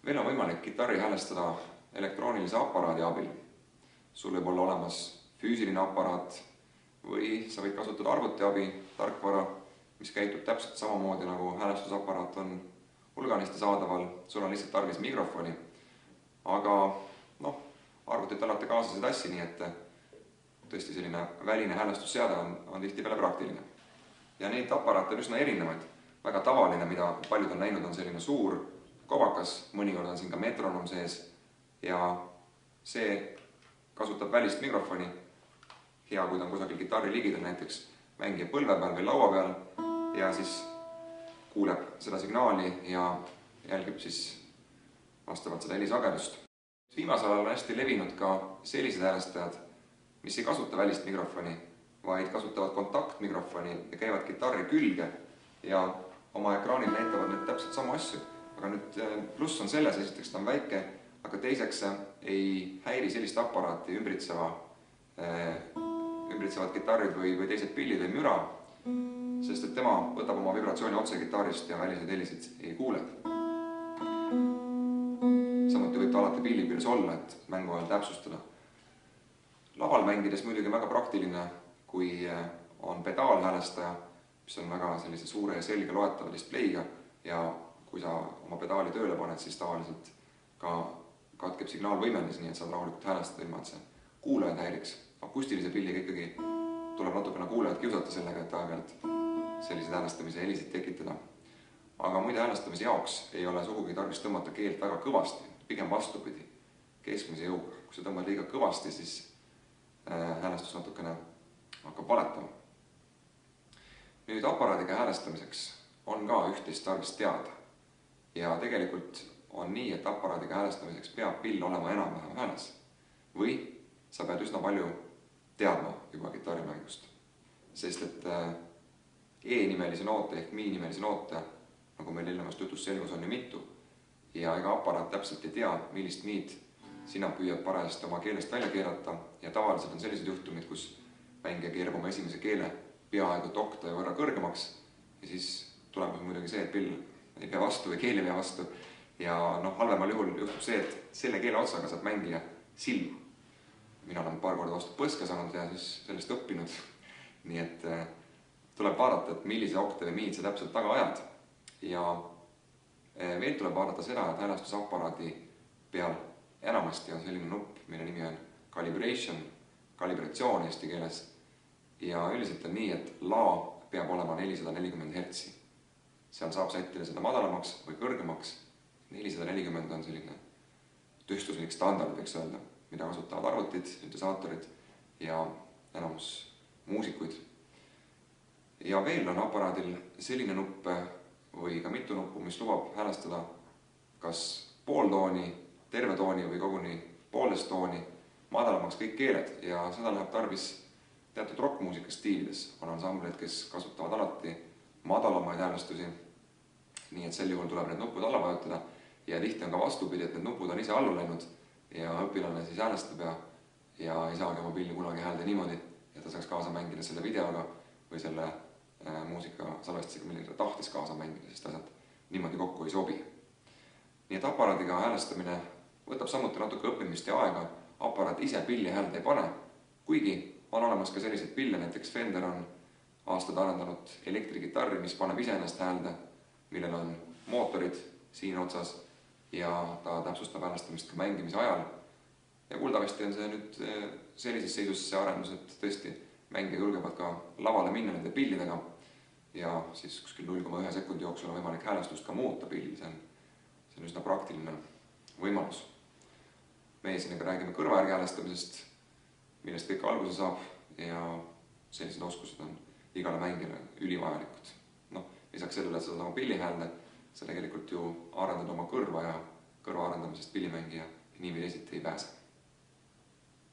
Veel on võimalik kitarri häälestada elektroonilise aparaadi abil. Sul võib olla olemas füüsiline aparaat või sa võid kasutada arvuti abi, tarkvara, mis käitub täpselt samamoodi nagu häälestusaparaat on hulganisti saadaval. Sul on lihtsalt tarvis mikrofoni, aga arvutit alati kaasas ei tassi, nii et tõesti selline väline häälestusseade on tihtipeale praktiline. Ja neid aparaate on üsna erinevaid. Väga tavaline, mida paljud on näinud, on selline suur kobakas, mõnikord on siin ka metronoom sees ja see kasutab välist mikrofoni. Hea, kui ta on kusagil kitarri ligidal, näiteks mängija põlve peal või laua peal ja siis kuuleb seda signaali ja jälgib siis vastavalt seda helisagedust. Viimasel ajal on hästi levinud ka sellised häälestajad, mis ei kasuta välist mikrofoni, vaid kasutavad kontaktmikrofoni ja käivad kitarri külge ja oma ekraanil näitavad need täpselt samu asju. Aga nüüd pluss on selles, esiteks ta on väike, aga teiseks ei häiri sellist aparaati ümbritsevad kitarrid või teised pillid või müra, sest et tema võtab oma vibratsiooni otse kitarrist ja väliseid helisid ei kuule. Samuti võib ta alati pilli piires olla, et mängu ajal täpsustada. Laval mängides muidugi väga praktiline, kui on pedaalhäälestaja, mis on väga sellise suure ja selge loetava displeiga ja kui sa oma pedaali tööle paned, siis tavaliselt ka katkeb signaal võimendis, nii et saad rahulikult häälestada ilma, et see kuulajad häiriks. Akustilise pilliga ikkagi tuleb natukene kuulajad kiusata sellega, et aeg-ajalt selliseid häälestamise helisid tekitada. Aga muide häälestamise jaoks ei ole sugugi tarvis tõmmata keelt väga kõvasti, pigem vastupidi, keskmise jõuga. Kui sa tõmbad liiga kõvasti, siis häälestus natukene hakkab valetama. Nüüd aparaadiga häälestamiseks on ka üht-teist tarvis teada. Ja tegelikult on nii, et aparaadiga häälestamiseks peab pill olema enam-vähem hääles. Või sa pead üsna palju teadma juba kitarrimängust. Sest et E-nimelisi noote ehk Mi-nimelisi noote, nagu meil eelnevast jutust selgus, on ju mitu. Ja ega aparaat täpselt ei tea, millist miid sina püüad parajasti oma keelest välja keerata. Ja tavaliselt on sellised juhtumid, kus mängija keerab oma esimese keele peaaegu oktavi võrra kõrgemaks. Ja siis tulemus muidugi see, et pill ei pea vastu või keel ei pea vastu. Ja halvemal juhul juhtub see, et selle keele otsaga saab mängija silma. Mina olen paar korda vastu põske saanud ja siis sellest õppinud. Nii et tuleb vaadata, et millise oktavi miid sa täpselt taga ajad. Ja veel tuleb vaadata seda, et häälestusaparaadi peal enamasti on selline nupp, mille nimi on calibration, kalibratsioon eesti keeles. Ja üldiselt on nii, et la peab olema 440 Hz. Seal saab sättida seda madalamaks või kõrgemaks. 440 on selline tööstuslik standard, võiks öelda, mida kasutavad arvutid, syntesaatorid ja enamus muusikuid. Ja veel on aparaadil selline nupp või ka mitu nuppu, mis lubab häälestada kas pooltooni, terve tooni või koguni poolest tooni madalamaks kõik keeled ja seda läheb tarvis teatud rockmuusika stiilides. On ansambleid, kes kasutavad alati madalamaid häälestusi, nii et sel juhul tuleb need nupud alla vajutada ja tihti on ka vastupidi, et need nupud on ise allu läinud ja õpilane siis häälestab ja ei saagi oma pilli kunagi häälda niimoodi, et ta saaks kaasa mängida selle videoga või selle muusika salvestisega, millega ta tahtis kaasa mängida, sest asjad niimoodi kokku ei sobi. Nii et aparaadiga häälestamine võtab samuti natuke õppimist ja aega. Aparaat ise pilli häälda ei pane, kuigi on olemas ka selliseid pille, näiteks Fender on aastad arendanud elektrikitarri, mis paneb iseennast häälde, millel on mootorid siin otsas ja ta täpsustab häälestamist ka mängimise ajal. Ja kuuldavasti on see nüüd sellises seisus see arendus, et tõesti mängija julgevad ka lavale minna nende pillidega ja siis kuskil 0,1 sekundi jooksul on võimalik häälestust ka muuta pillil. See on üsna praktiline võimalus. Meie siin räägime kõrvajärgi häälestamisest, millest kõik alguse saab ja sellised oskused on igale mängijale ülivajalikud. Lisaks sellele, et sa saad oma pilli häälde, sa tegelikult ju arendad oma kõrva ja kõrva arendamisest pillimängija nii või teisiti ei pääse.